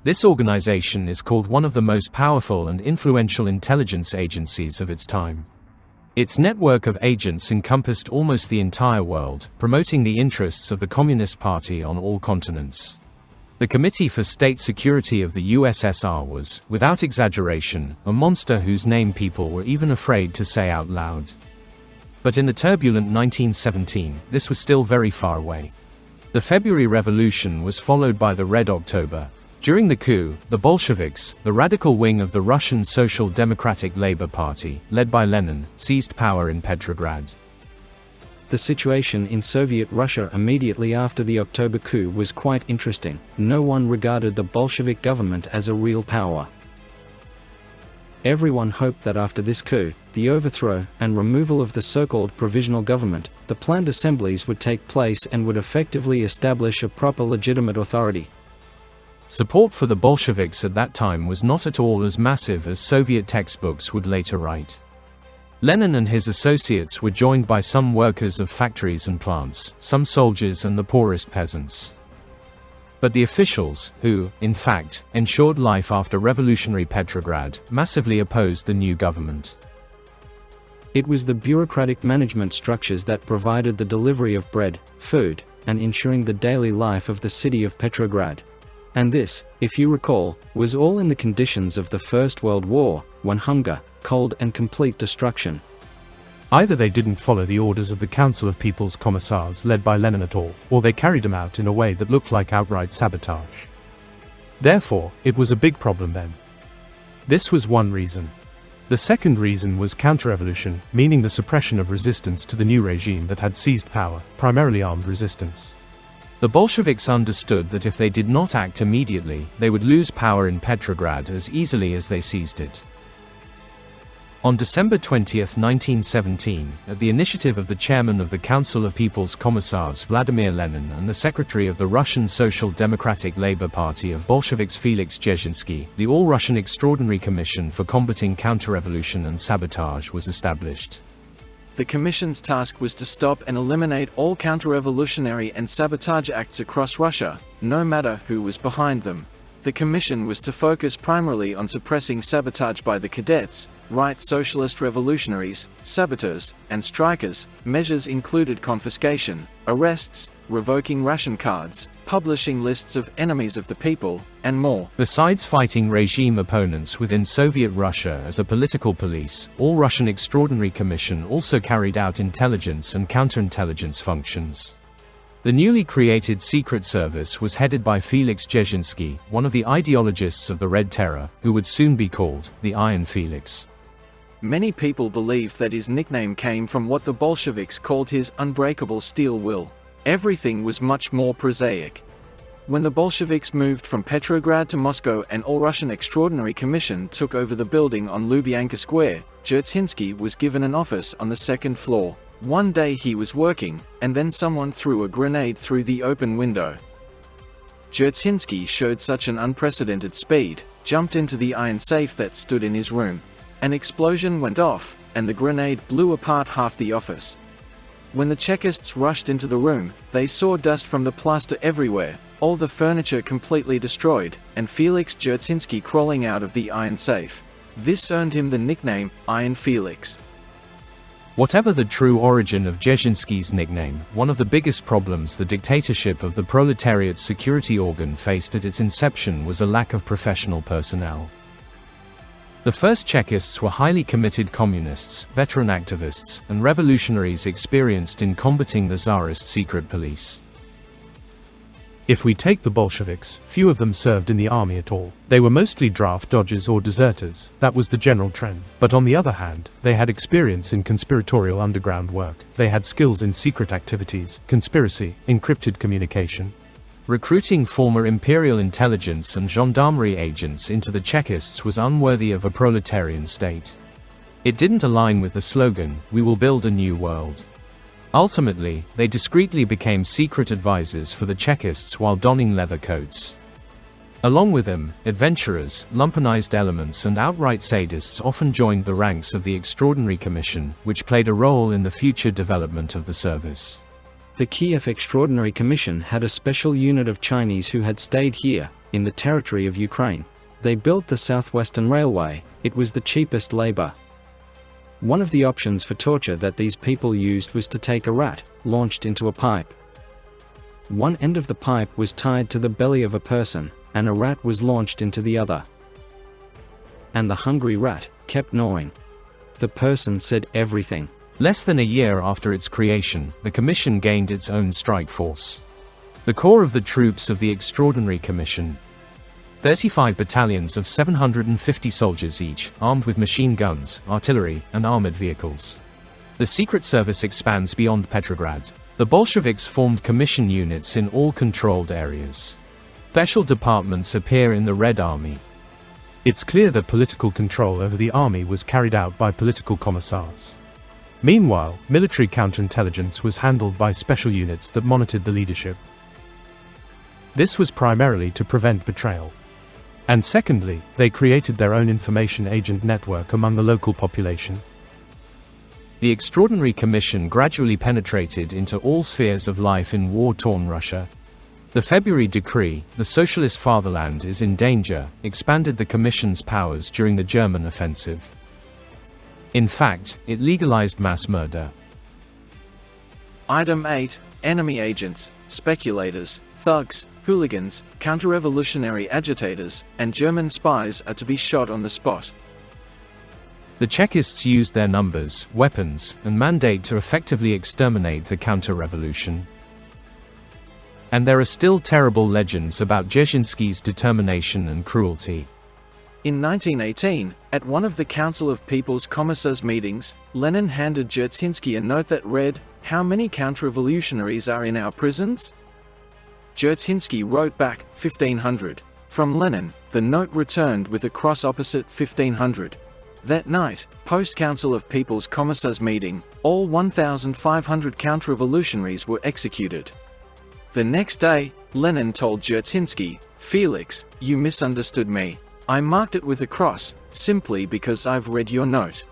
This organization is called one of the most powerful and influential intelligence agencies of its time. Its network of agents encompassed almost the entire world, promoting the interests of the Communist Party on all continents. The Committee for State Security of the USSR was, without exaggeration, a monster whose name people were even afraid to say out loud. But in the turbulent 1917, this was still very far away. The February Revolution was followed by the Red October. During the coup, the Bolsheviks, the radical wing of the Russian Social Democratic Labour Party, led by Lenin, seized power in Petrograd. The situation in Soviet Russia immediately after the October coup was quite interesting. No one regarded the Bolshevik government as a real power. Everyone hoped that after this coup, the overthrow and removal of the so-called provisional government, the planned assemblies would take place and would effectively establish a proper legitimate authority. Support for the Bolsheviks at that time was not at all as massive as Soviet textbooks would later write. Lenin and his associates were joined by some workers of factories and plants, some soldiers and the poorest peasants. But the officials, who, in fact, ensured life after revolutionary Petrograd, massively opposed the new government. It was the bureaucratic management structures that provided the delivery of bread, food, and ensuring the daily life of the city of Petrograd. And this, if you recall, was all in the conditions of the First World War, when hunger, cold and complete destruction. Either they didn't follow the orders of the Council of People's Commissars led by Lenin at all, or they carried them out in a way that looked like outright sabotage. Therefore, it was a big problem then. This was one reason. The second reason was counter-revolution, meaning the suppression of resistance to the new regime that had seized power, primarily armed resistance. The Bolsheviks understood that if they did not act immediately, they would lose power in Petrograd as easily as they seized it. On December 20, 1917, at the initiative of the chairman of the Council of People's Commissars Vladimir Lenin and the secretary of the Russian Social Democratic Labour Party of Bolsheviks Felix Dzerzhinsky, the All-Russian Extraordinary Commission for Combating Counter-Revolution and Sabotage was established. The Commission's task was to stop and eliminate all counter-revolutionary and sabotage acts across Russia, no matter who was behind them. The Commission was to focus primarily on suppressing sabotage by the cadets, right socialist revolutionaries, saboteurs, and strikers. Measures included confiscation, arrests, revoking ration cards, publishing lists of enemies of the people, and more. Besides fighting regime opponents within Soviet Russia as a political police, All-Russian Extraordinary Commission also carried out intelligence and counterintelligence functions. The newly created Secret Service was headed by Felix Dzerzhinsky, one of the ideologists of the Red Terror, who would soon be called the Iron Felix. Many people believe that his nickname came from what the Bolsheviks called his unbreakable steel will. Everything was much more prosaic. When the Bolsheviks moved from Petrograd to Moscow and All-Russian Extraordinary Commission took over the building on Lubyanka Square, Dzerzhinsky was given an office on the second floor. One day he was working, and then someone threw a grenade through the open window. Dzerzhinsky showed such an unprecedented speed, jumped into the iron safe that stood in his room. An explosion went off, and the grenade blew apart half the office. When the Chekists rushed into the room, they saw dust from the plaster everywhere, all the furniture completely destroyed, and Felix Dzerzhinsky crawling out of the iron safe. This earned him the nickname Iron Felix. Whatever the true origin of Dzerzhinsky's nickname, one of the biggest problems the dictatorship of the proletariat security organ faced at its inception was a lack of professional personnel. The first Chekists were highly committed communists, veteran activists, and revolutionaries experienced in combating the Tsarist secret police. If we take the Bolsheviks, few of them served in the army at all. They were mostly draft dodgers or deserters. That was the general trend. But on the other hand, they had experience in conspiratorial underground work. They had skills in secret activities, conspiracy, encrypted communication. Recruiting former imperial intelligence and gendarmerie agents into the Chekists was unworthy of a proletarian state. It didn't align with the slogan, "We will build a new world." Ultimately, they discreetly became secret advisors for the Chekists while donning leather coats. Along with them, adventurers, lumpenized elements and outright sadists often joined the ranks of the Extraordinary Commission, which played a role in the future development of the service. The Kiev Extraordinary Commission had a special unit of Chinese who had stayed here, in the territory of Ukraine. They built the Southwestern Railway. It was the cheapest labor. One of the options for torture that these people used was to take a rat, launched into a pipe. One end of the pipe was tied to the belly of a person, and a rat was launched into the other. And the hungry rat kept gnawing. The person said everything. Less than a year after its creation, the Commission gained its own strike force. The core of the troops of the Extraordinary Commission. 35 battalions of 750 soldiers each, armed with machine guns, artillery, and armored vehicles. The Secret Service expands beyond Petrograd. The Bolsheviks formed commission units in all controlled areas. Special departments appear in the Red Army. It's clear that political control over the army was carried out by political commissars. Meanwhile, military counterintelligence was handled by special units that monitored the leadership. This was primarily to prevent betrayal. And secondly, they created their own information agent network among the local population. The Extraordinary Commission gradually penetrated into all spheres of life in war-torn Russia. The February decree, "The Socialist Fatherland is in danger," expanded the Commission's powers during the German offensive. In fact, it legalized mass murder. Item 8. Enemy agents, speculators, thugs, hooligans, counter-revolutionary agitators, and German spies are to be shot on the spot. The Chekists used their numbers, weapons, and mandate to effectively exterminate the counter-revolution. And there are still terrible legends about Dzerzhinsky's determination and cruelty. In 1918, at one of the Council of People's Commissars meetings, Lenin handed Dzerzhinsky a note that read, "How many counter-revolutionaries are in our prisons?" Dzerzhinsky wrote back, 1,500. From Lenin, the note returned with a cross opposite 1,500. That night, post-Council of People's Commissars meeting, all 1,500 counter-revolutionaries were executed. The next day, Lenin told Dzerzhinsky, "Felix, you misunderstood me. I marked it with a cross, simply because I've read your note."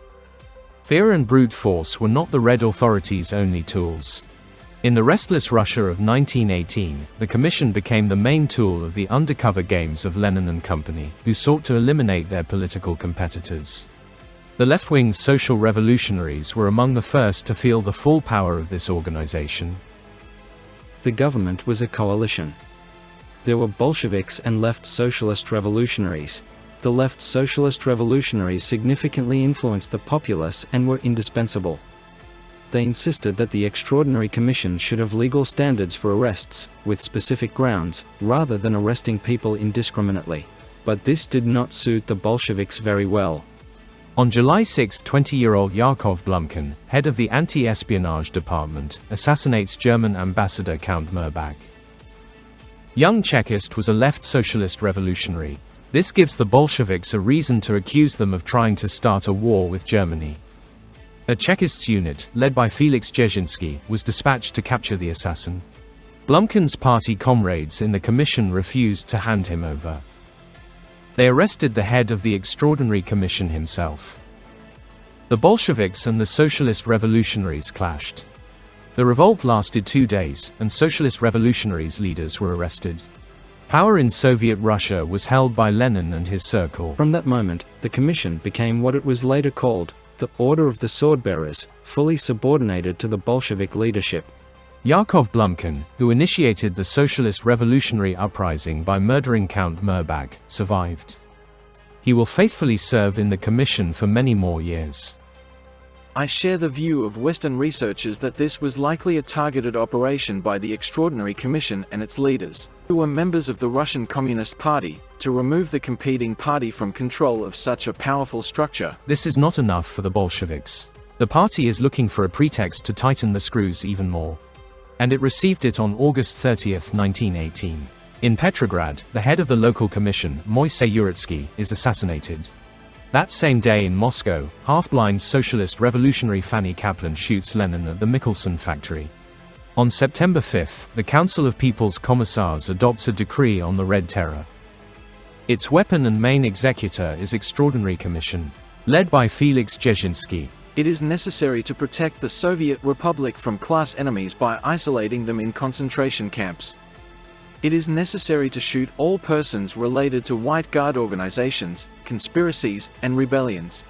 Fear and brute force were not the Red authorities' only tools. In the restless Russia of 1918, the Commission became the main tool of the undercover games of Lenin and company, who sought to eliminate their political competitors. The left-wing social revolutionaries were among the first to feel the full power of this organization. The government was a coalition. There were Bolsheviks and left socialist revolutionaries. The left socialist revolutionaries significantly influenced the populace and were indispensable. They insisted that the Extraordinary Commission should have legal standards for arrests, with specific grounds, rather than arresting people indiscriminately. But this did not suit the Bolsheviks very well. On July 6, 20-year-old Yakov Blumkin, head of the anti-espionage department, assassinates German ambassador Count Mirbach. Young Chekist was a left socialist revolutionary. This gives the Bolsheviks a reason to accuse them of trying to start a war with Germany. A Chekists unit, led by Felix Dzerzhinsky, was dispatched to capture the assassin. Blumkin's party comrades in the commission refused to hand him over. They arrested the head of the Extraordinary Commission himself. The Bolsheviks and the socialist revolutionaries clashed. The revolt lasted 2 days, and socialist revolutionaries' leaders were arrested. Power in Soviet Russia was held by Lenin and his circle. From that moment, the commission became what it was later called, the Order of the Swordbearers, fully subordinated to the Bolshevik leadership. Yakov Blumkin, who initiated the socialist revolutionary uprising by murdering Count Mirbach, survived. He will faithfully serve in the commission for many more years. I share the view of Western researchers that this was likely a targeted operation by the Extraordinary Commission and its leaders, who were members of the Russian Communist Party, to remove the competing party from control of such a powerful structure. This is not enough for the Bolsheviks. The party is looking for a pretext to tighten the screws even more. And it received it on August 30, 1918. In Petrograd, the head of the local commission, Moisey Uritsky, is assassinated. That same day in Moscow, half-blind socialist revolutionary Fanny Kaplan shoots Lenin at the Mikkelsen factory. On September 5, the Council of People's Commissars adopts a decree on the Red Terror. Its weapon and main executor is Extraordinary Commission, led by Felix Dzerzhinsky. It is necessary to protect the Soviet Republic from class enemies by isolating them in concentration camps. It is necessary to shoot all persons related to White Guard organizations, conspiracies, and rebellions.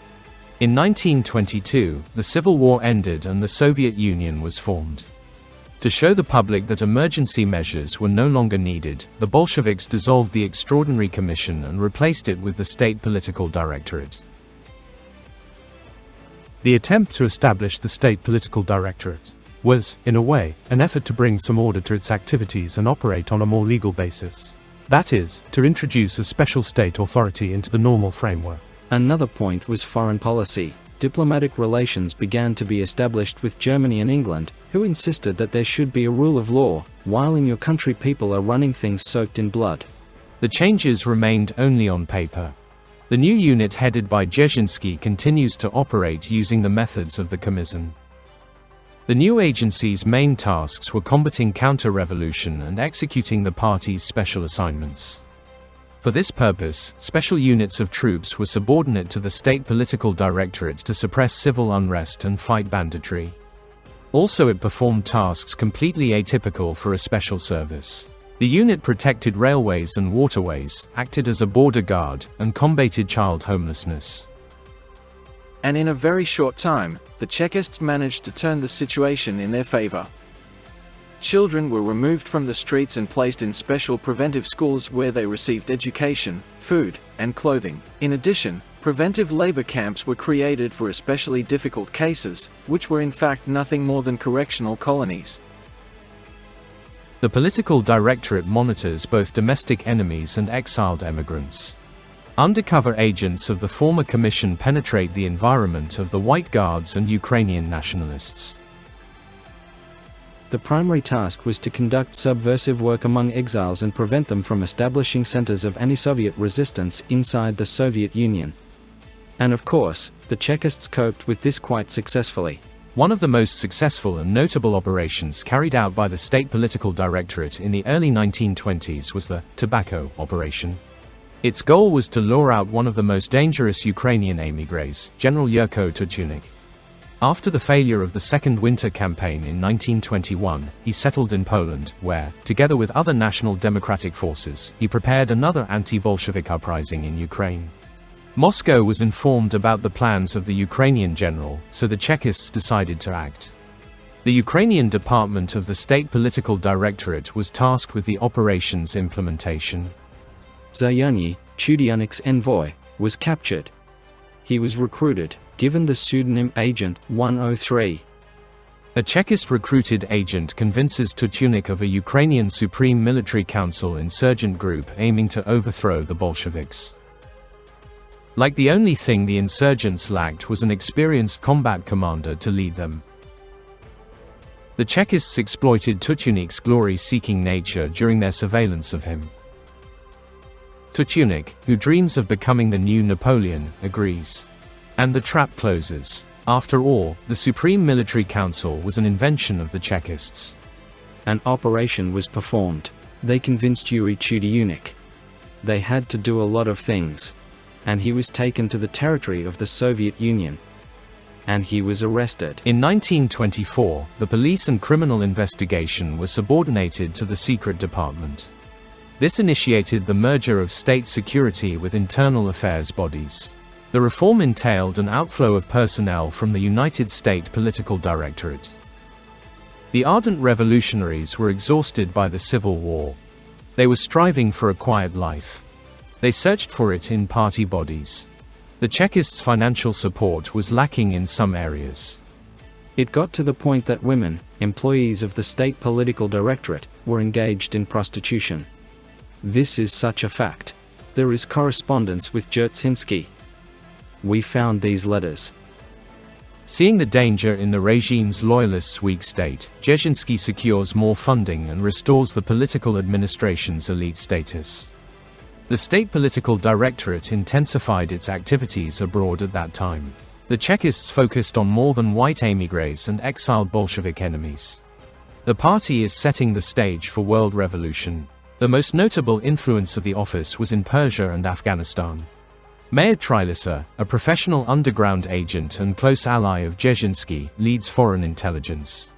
In 1922, the Civil War ended and the Soviet Union was formed. To show the public that emergency measures were no longer needed, the Bolsheviks dissolved the Extraordinary Commission and replaced it with the State Political Directorate. The attempt to establish the State Political Directorate was, in a way, an effort to bring some order to its activities and operate on a more legal basis. That is, to introduce a special state authority into the normal framework. Another point was foreign policy. Diplomatic relations began to be established with Germany and England, who insisted that there should be a rule of law, while in your country people are running things soaked in blood. The changes remained only on paper. The new unit headed by Dzerzhinsky continues to operate using the methods of the Commission. The new agency's main tasks were combating counter-revolution and executing the party's special assignments. For this purpose, special units of troops were subordinate to the State Political Directorate to suppress civil unrest and fight banditry. Also, it performed tasks completely atypical for a special service. The unit protected railways and waterways, acted as a border guard, and combated child homelessness. And in a very short time, the Chekists managed to turn the situation in their favor. Children were removed from the streets and placed in special preventive schools where they received education, food, and clothing. In addition, preventive labor camps were created for especially difficult cases, which were in fact nothing more than correctional colonies. The Political Directorate monitors both domestic enemies and exiled emigrants. Undercover agents of the former commission penetrate the environment of the White Guards and Ukrainian nationalists. The primary task was to conduct subversive work among exiles and prevent them from establishing centers of anti-Soviet resistance inside the Soviet Union. And of course, the Chekists coped with this quite successfully. One of the most successful and notable operations carried out by the State Political Directorate in the early 1920s was the Tobacco Operation. Its goal was to lure out one of the most dangerous Ukrainian émigrés, General Yurko Tuchunik. After the failure of the Second Winter Campaign in 1921, he settled in Poland, where, together with other national democratic forces, he prepared another anti-Bolshevik uprising in Ukraine. Moscow was informed about the plans of the Ukrainian general, so the Chekists decided to act. The Ukrainian department of the State Political Directorate was tasked with the operation's implementation. Zayuny, Tuchunik's envoy, was captured. He was recruited, given the pseudonym Agent 103. A Chekist-recruited agent convinces Tuchunik of a Ukrainian Supreme Military Council insurgent group aiming to overthrow the Bolsheviks. Like the only thing the insurgents lacked was an experienced combat commander to lead them. The Chekists exploited Tuchunik's glory-seeking nature during their surveillance of him. Tuchunik, who dreams of becoming the new Napoleon, agrees. And the trap closes. After all, the Supreme Military Council was an invention of the Chekists. An operation was performed. They convinced Yuri Tuchunik. They had to do a lot of things. And he was taken to the territory of the Soviet Union. And he was arrested. In 1924, the police and criminal investigation were subordinated to the secret department. This initiated the merger of state security with internal affairs bodies. The reform entailed an outflow of personnel from the United States Political Directorate. The ardent revolutionaries were exhausted by the Civil War. They were striving for a quiet life. They searched for it in party bodies. The Chekists' financial support was lacking in some areas. It got to the point that women, employees of the State Political Directorate, were engaged in prostitution. This is such a fact. There is correspondence with Dzerzhinsky. We found these letters. Seeing the danger in the regime's loyalists' weak state, Dzerzhinsky secures more funding and restores the political administration's elite status. The State Political Directorate intensified its activities abroad at that time. The Chekists focused on more than white émigrés and exiled Bolshevik enemies. The party is setting the stage for world revolution. The most notable influence of the office was in Persia and Afghanistan. Mayor Trilisa, a professional underground agent and close ally of Dzerzhinsky, leads foreign intelligence.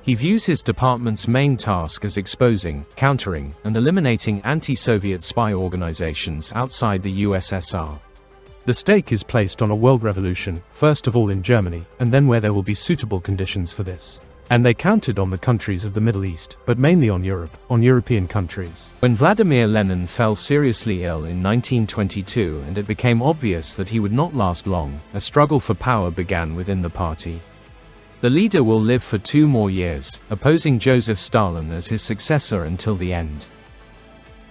He views his department's main task as exposing, countering, and eliminating anti-Soviet spy organizations outside the USSR. The stake is placed on a world revolution, first of all in Germany, and then where there will be suitable conditions for this. And they counted on the countries of the Middle East, but mainly on Europe, on European countries. When Vladimir Lenin fell seriously ill in 1922 and it became obvious that he would not last long, a struggle for power began within the party. The leader will live for 2 more years, opposing Joseph Stalin as his successor until the end.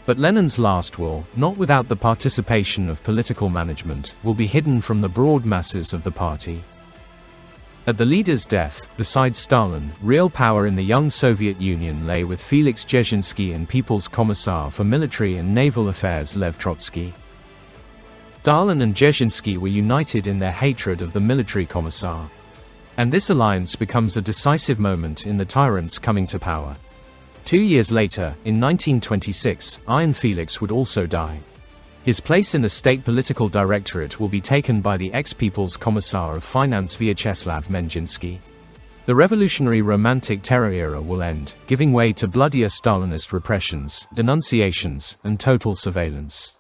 But Lenin's last will, not without the participation of political management, will be hidden from the broad masses of the party. At the leader's death, besides Stalin, real power in the young Soviet Union lay with Felix Dzerzhinsky and People's Commissar for Military and Naval Affairs Lev Trotsky. Stalin and Dzerzhinsky were united in their hatred of the military commissar. And this alliance becomes a decisive moment in the tyrant's coming to power. 2 years later, in 1926, Iron Felix would also die. His place in the state political directorate will be taken by the ex-People's Commissar of Finance Vyacheslav Menjinsky. The revolutionary romantic terror era will end, giving way to bloodier Stalinist repressions, denunciations, and total surveillance.